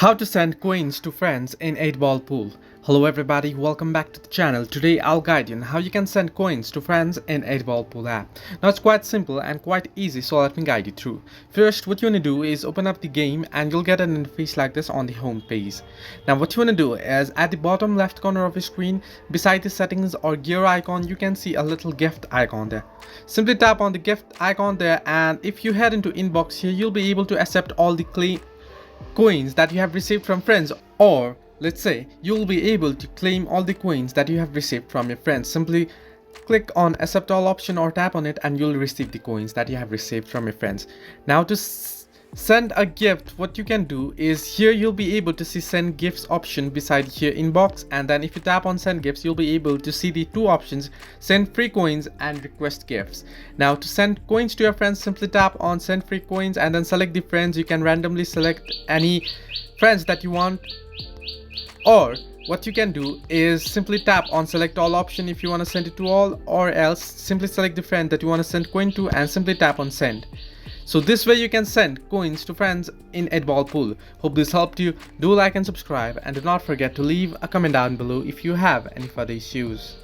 How to send coins to friends in 8-ball pool. Hello everybody, welcome back to the channel. Today I'll guide you on how you can send coins to friends in 8-ball pool app. Now it's quite simple and quite easy, so let me guide you through. First, what you want to do is open up the game and you'll get an interface like this on the home page. Now what you want to do is at the bottom left corner of your screen, beside the settings or gear icon, you can see a little gift icon there. Simply tap on the gift icon there, and if you head into inbox here, you'll be able to accept all the coins that you have received from friends, or let's say you'll be able to claim all the coins that you have received from your friends. Simply click on accept all option or tap on it and you'll receive the coins that you have received from your friends. Now to send a gift, what you can do is here you'll be able to see send gifts option beside here inbox, and then if you tap on send gifts you'll be able to see the two options, send free coins and request gifts. Now to send coins to your friends, simply tap on send free coins and then select the friends. You can randomly select any friends that you want, or what you can do is simply tap on select all option if you want to send it to all, or else simply select the friend that you want to send coin to and simply tap on send. So this way you can send coins to friends in 8-ball pool. Hope this helped you. Do like and subscribe, and do not forget to leave a comment down below if you have any further issues.